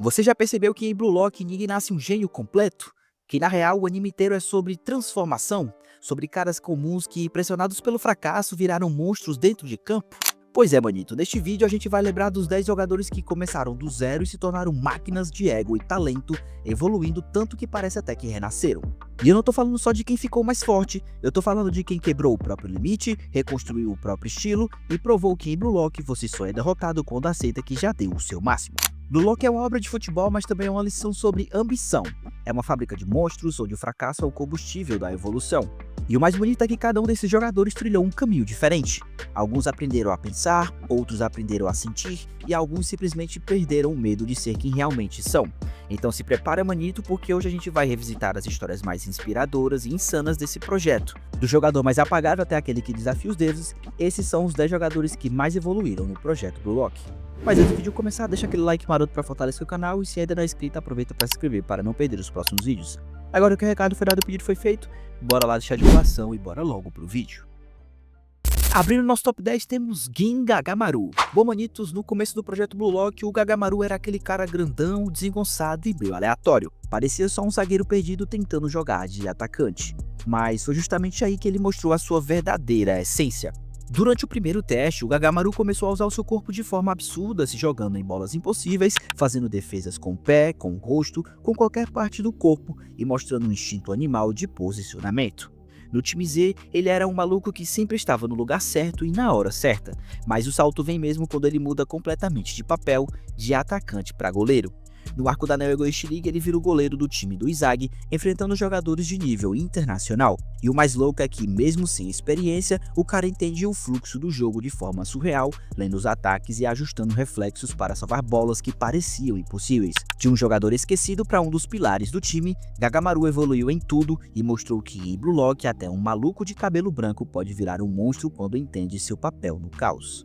Você já percebeu que em Blue Lock ninguém nasce um gênio completo? Que na real o anime inteiro é sobre transformação? Sobre caras comuns que, pressionados pelo fracasso, viraram monstros dentro de campo? Pois é, manito, neste vídeo a gente vai lembrar dos 10 jogadores que começaram do zero e se tornaram máquinas de ego e talento, evoluindo tanto que parece até que renasceram. E eu não tô falando só de quem ficou mais forte, eu tô falando de quem quebrou o próprio limite, reconstruiu o próprio estilo e provou que em Blue Lock você só é derrotado quando aceita que já deu o seu máximo. Blue Lock é uma obra de futebol, mas também é uma lição sobre ambição. É uma fábrica de monstros onde o fracasso é o combustível da evolução. E o mais bonito é que cada um desses jogadores trilhou um caminho diferente. Alguns aprenderam a pensar, outros aprenderam a sentir e alguns simplesmente perderam o medo de ser quem realmente são. Então se prepara, manito, porque hoje a gente vai revisitar as histórias mais inspiradoras e insanas desse projeto. Do jogador mais apagado até aquele que desafia os deuses, esses são os 10 jogadores que mais evoluíram no projeto Blue Lock. Mas antes do vídeo começar, deixa aquele like maroto para fortalecer o canal e se ainda não é inscrito, aproveita para se inscrever para não perder os próximos vídeos. Agora que o recado final do pedido foi feito, bora lá deixar de enrolação e bora logo pro vídeo. Abrindo nosso top 10 temos Gin Gagamaru. Bom, manitos, no começo do projeto Blue Lock, o Gagamaru era aquele cara grandão, desengonçado e meio aleatório. Parecia só um zagueiro perdido tentando jogar de atacante. Mas foi justamente aí que ele mostrou a sua verdadeira essência. Durante o primeiro teste, o Gagamaru começou a usar o seu corpo de forma absurda, se jogando em bolas impossíveis, fazendo defesas com o pé, com o rosto, com qualquer parte do corpo e mostrando um instinto animal de posicionamento. No time Z, ele era um maluco que sempre estava no lugar certo e na hora certa, mas o salto vem mesmo quando ele muda completamente de papel, de atacante para goleiro. No arco da Neo Egoist League, ele vira o goleiro do time do Izag, enfrentando jogadores de nível internacional. E o mais louco é que, mesmo sem experiência, o cara entende o fluxo do jogo de forma surreal, lendo os ataques e ajustando reflexos para salvar bolas que pareciam impossíveis. De um jogador esquecido para um dos pilares do time, Gagamaru evoluiu em tudo e mostrou que em Blue Lock até um maluco de cabelo branco pode virar um monstro quando entende seu papel no caos.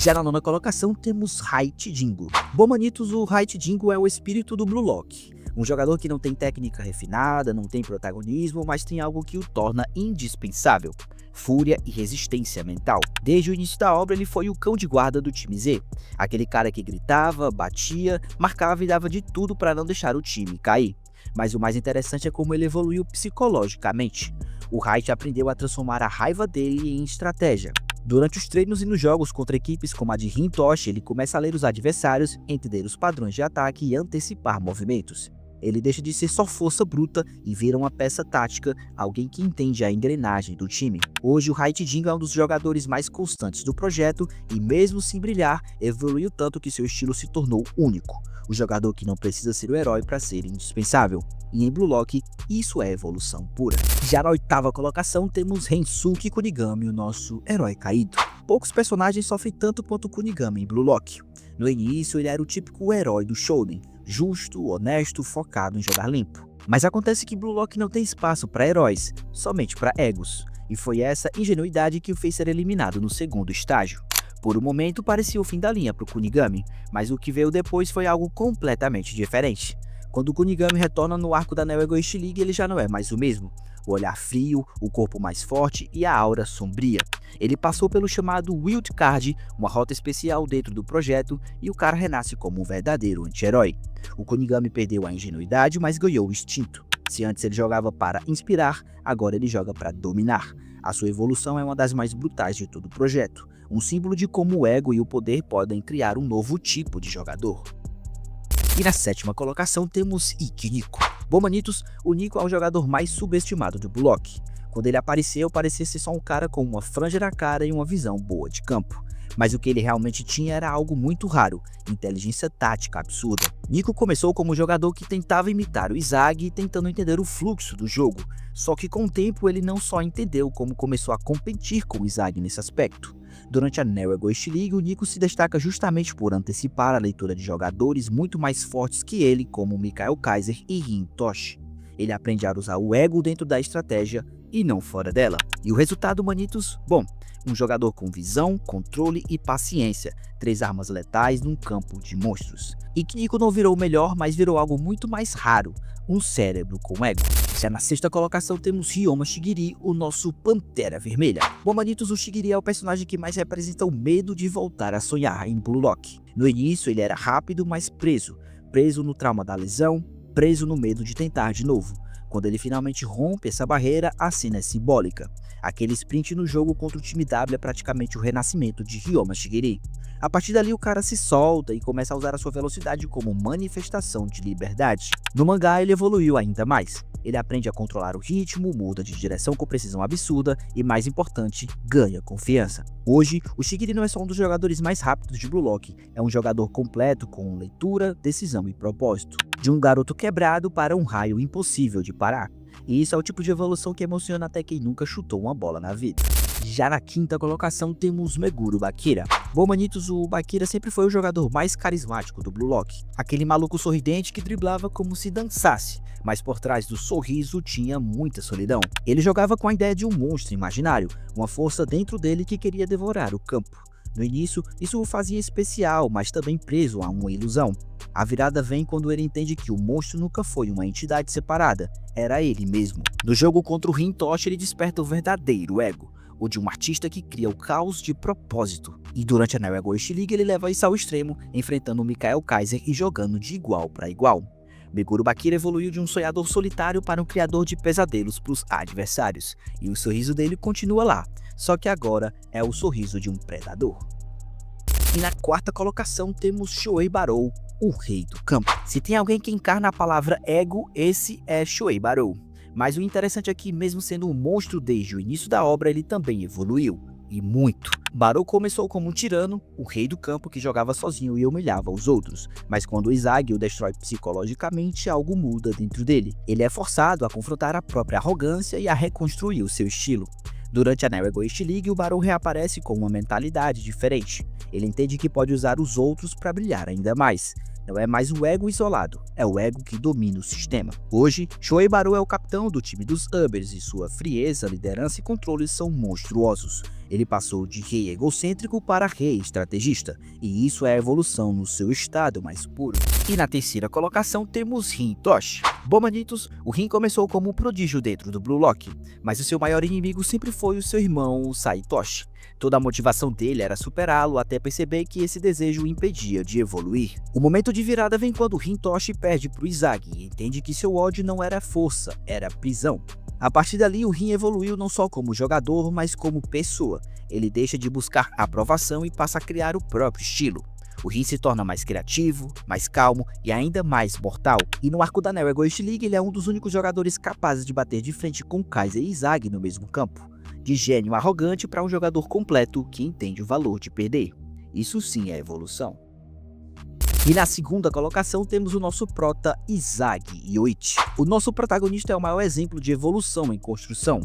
Já na nona colocação temos Height Dingo. Bom, manitos, o Height Dingo é o espírito do Blue Lock. Um jogador que não tem técnica refinada, não tem protagonismo, mas tem algo que o torna indispensável: fúria e resistência mental. Desde o início da obra ele foi o cão de guarda do time Z. Aquele cara que gritava, batia, marcava e dava de tudo para não deixar o time cair. Mas o mais interessante é como ele evoluiu psicologicamente. O Height aprendeu a transformar a raiva dele em estratégia. Durante os treinos e nos jogos contra equipes como a de Rintoshi, ele começa a ler os adversários, entender os padrões de ataque e antecipar movimentos. Ele deixa de ser só força bruta e vira uma peça tática, alguém que entende a engrenagem do time. Hoje o Height Dingo é um dos jogadores mais constantes do projeto e, mesmo sem brilhar, evoluiu tanto que seu estilo se tornou único. O jogador que não precisa ser o herói para ser indispensável. E em Blue Lock, isso é evolução pura. Já na oitava colocação temos Rensuke Kunigami, o nosso herói caído. Poucos personagens sofrem tanto quanto Kunigami em Blue Lock. No início ele era o típico herói do Shonen, justo, honesto, focado em jogar limpo. Mas acontece que Blue Lock não tem espaço para heróis, somente para egos. E foi essa ingenuidade que o fez ser eliminado no segundo estágio. Por um momento parecia o fim da linha para o Kunigami, mas o que veio depois foi algo completamente diferente. Quando o Kunigami retorna no arco da Neo Egoist League, ele já não é mais o mesmo. O olhar frio, o corpo mais forte e a aura sombria. Ele passou pelo chamado Wild Card, uma rota especial dentro do projeto, e o cara renasce como um verdadeiro anti-herói. O Kunigami perdeu a ingenuidade, mas ganhou o instinto. Se antes ele jogava para inspirar, agora ele joga para dominar. A sua evolução é uma das mais brutais de todo o projeto, um símbolo de como o ego e o poder podem criar um novo tipo de jogador. E na sétima colocação temos Ikki Nico. Bom, manitos, o Nico é o jogador mais subestimado do Blue Lock. Quando ele apareceu, parecia ser só um cara com uma franja na cara e uma visão boa de campo. Mas o que ele realmente tinha era algo muito raro: inteligência tática absurda. Nico começou como um jogador que tentava imitar o Izag, tentando entender o fluxo do jogo. Só que com o tempo ele não só entendeu, como começou a competir com o Izag nesse aspecto. Durante a Neo Egoist League, o Nico se destaca justamente por antecipar a leitura de jogadores muito mais fortes que ele, como Mikael Kaiser e Rintoshi. Ele aprende a usar o ego dentro da estratégia e não fora dela. E o resultado, manitos? Bom, um jogador com visão, controle e paciência, 3 armas letais num campo de monstros. Ikki Nico não virou o melhor, mas virou algo muito mais raro: um cérebro com ego. Já na sexta colocação temos Ryoma Shigiri, o nosso Pantera Vermelha. Bom, manitos, o Shigiri é o personagem que mais representa o medo de voltar a sonhar em Blue Lock. No início ele era rápido, mas preso, preso no trauma da lesão, preso no medo de tentar de novo. Quando ele finalmente rompe essa barreira, a cena é simbólica. Aquele sprint no jogo contra o time W é praticamente o renascimento de Ryoma Shigiri. A partir dali o cara se solta e começa a usar a sua velocidade como manifestação de liberdade. No mangá ele evoluiu ainda mais. Ele aprende a controlar o ritmo, muda de direção com precisão absurda e, mais importante, ganha confiança. Hoje, o Shigiri não é só um dos jogadores mais rápidos de Blue Lock, é um jogador completo com leitura, decisão e propósito. De um garoto quebrado para um raio impossível de parar. E isso é o tipo de evolução que emociona até quem nunca chutou uma bola na vida. Já na quinta colocação temos Meguro Bakira. Bom, manitos, o Bakira sempre foi o jogador mais carismático do Blue Lock. Aquele maluco sorridente que driblava como se dançasse, mas por trás do sorriso tinha muita solidão. Ele jogava com a ideia de um monstro imaginário, uma força dentro dele que queria devorar o campo. No início, isso o fazia especial, mas também preso a uma ilusão. A virada vem quando ele entende que o monstro nunca foi uma entidade separada, era ele mesmo. No jogo contra o Rin Toshi, ele desperta o verdadeiro ego, o de um artista que cria o caos de propósito. E durante a Neo Egoist League ele leva isso ao extremo, enfrentando o Mikael Kaiser e jogando de igual para igual. Meguro Bakira evoluiu de um sonhador solitário para um criador de pesadelos para os adversários, e o sorriso dele continua lá, só que agora é o sorriso de um predador. E na quarta colocação temos Shuei Barou, o rei do campo. Se tem alguém que encarna a palavra ego, esse é Shuei Barou. Mas o interessante é que, mesmo sendo um monstro desde o início da obra, ele também evoluiu, e muito. Barou começou como um tirano, o rei do campo que jogava sozinho e humilhava os outros, mas quando Izagi o destrói psicologicamente, algo muda dentro dele. Ele é forçado a confrontar a própria arrogância e a reconstruir o seu estilo. Durante a Neo Egoist League, o Barou reaparece com uma mentalidade diferente. Ele entende que pode usar os outros para brilhar ainda mais. Não é mais o ego isolado, é o ego que domina o sistema. Hoje, Shuei Barou é o capitão do time dos Ubers e sua frieza, liderança e controle são monstruosos. Ele passou de rei egocêntrico para rei estrategista, e isso é a evolução no seu estado mais puro. E na terceira colocação temos Rin Toshi. Bom, manitos, o Rin começou como um prodígio dentro do Blue Lock, mas o seu maior inimigo sempre foi o seu irmão Saitoshi. Toda a motivação dele era superá-lo até perceber que esse desejo o impedia de evoluir. O momento de virada vem quando Rin Toshi perde para o Izagi e entende que seu ódio não era força, era prisão. A partir dali, o Rin evoluiu não só como jogador, mas como pessoa. Ele deixa de buscar aprovação e passa a criar o próprio estilo. O Rin se torna mais criativo, mais calmo e ainda mais mortal. E no arco da Neo Egoist League, ele é um dos únicos jogadores capazes de bater de frente com Kaiser e Izagi no mesmo campo. De gênio arrogante para um jogador completo que entende o valor de perder. Isso sim é evolução. E na segunda colocação temos o nosso prota Izagi Yoichi. O nosso protagonista é o maior exemplo de evolução em construção.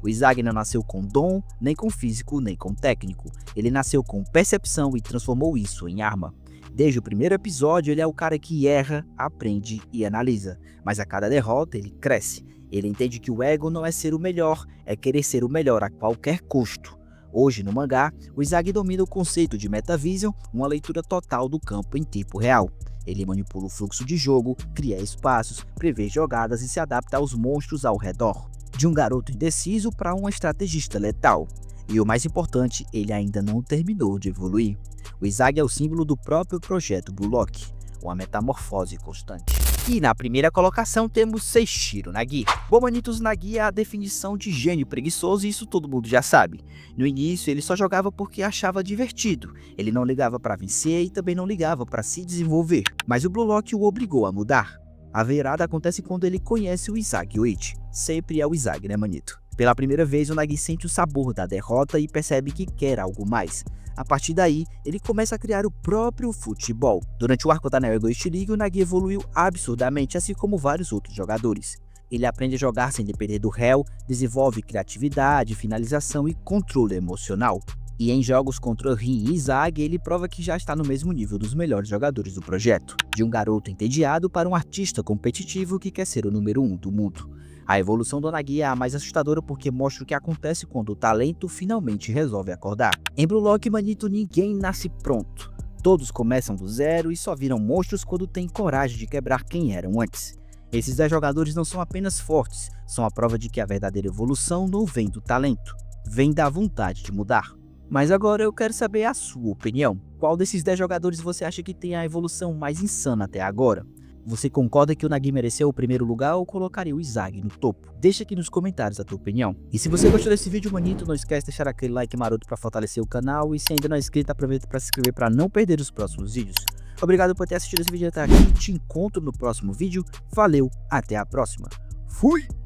O Izagi não nasceu com dom, nem com físico, nem com técnico. Ele nasceu com percepção e transformou isso em arma. Desde o primeiro episódio ele é o cara que erra, aprende e analisa, mas a cada derrota ele cresce. Ele entende que o ego não é ser o melhor, é querer ser o melhor a qualquer custo. Hoje, no mangá, o Izagi domina o conceito de Metavision, uma leitura total do campo em tempo real. Ele manipula o fluxo de jogo, cria espaços, prevê jogadas e se adapta aos monstros ao redor. De um garoto indeciso para um estrategista letal. E o mais importante, ele ainda não terminou de evoluir. O Izagi é o símbolo do próprio projeto Blue Lock, uma metamorfose constante. E na primeira colocação temos Seishiro Nagi. Bom, manitos, Nagi é a definição de gênio preguiçoso e isso todo mundo já sabe. No início ele só jogava porque achava divertido, ele não ligava para vencer e também não ligava para se desenvolver. Mas o Blue Lock o obrigou a mudar. A virada acontece quando ele conhece o Izagi Yoichi. Sempre é o Izagi, né, manito? Pela primeira vez o Nagi sente o sabor da derrota e percebe que quer algo mais. A partir daí, ele começa a criar o próprio futebol. Durante o arco da Neo Egoist League, o Nagi evoluiu absurdamente, assim como vários outros jogadores. Ele aprende a jogar sem depender do réu, desenvolve criatividade, finalização e controle emocional. E em jogos contra Rin e Izagi, ele prova que já está no mesmo nível dos melhores jogadores do projeto. De um garoto entediado para um artista competitivo que quer ser o número 1 do mundo. A evolução do Nagi é a mais assustadora porque mostra o que acontece quando o talento finalmente resolve acordar. Em Blue Lock, manito, ninguém nasce pronto. Todos começam do zero e só viram monstros quando têm coragem de quebrar quem eram antes. Esses 10 jogadores não são apenas fortes, são a prova de que a verdadeira evolução não vem do talento, vem da vontade de mudar. Mas agora eu quero saber a sua opinião. Qual desses 10 jogadores você acha que tem a evolução mais insana até agora? Você concorda que o Nagi mereceu o primeiro lugar ou colocaria o Izag no topo? Deixa aqui nos comentários a tua opinião. E se você gostou desse vídeo, manito, não esquece de deixar aquele like maroto para fortalecer o canal. E se ainda não é inscrito, aproveita para se inscrever para não perder os próximos vídeos. Obrigado por ter assistido esse vídeo até aqui. Te encontro no próximo vídeo. Valeu, até a próxima. Fui!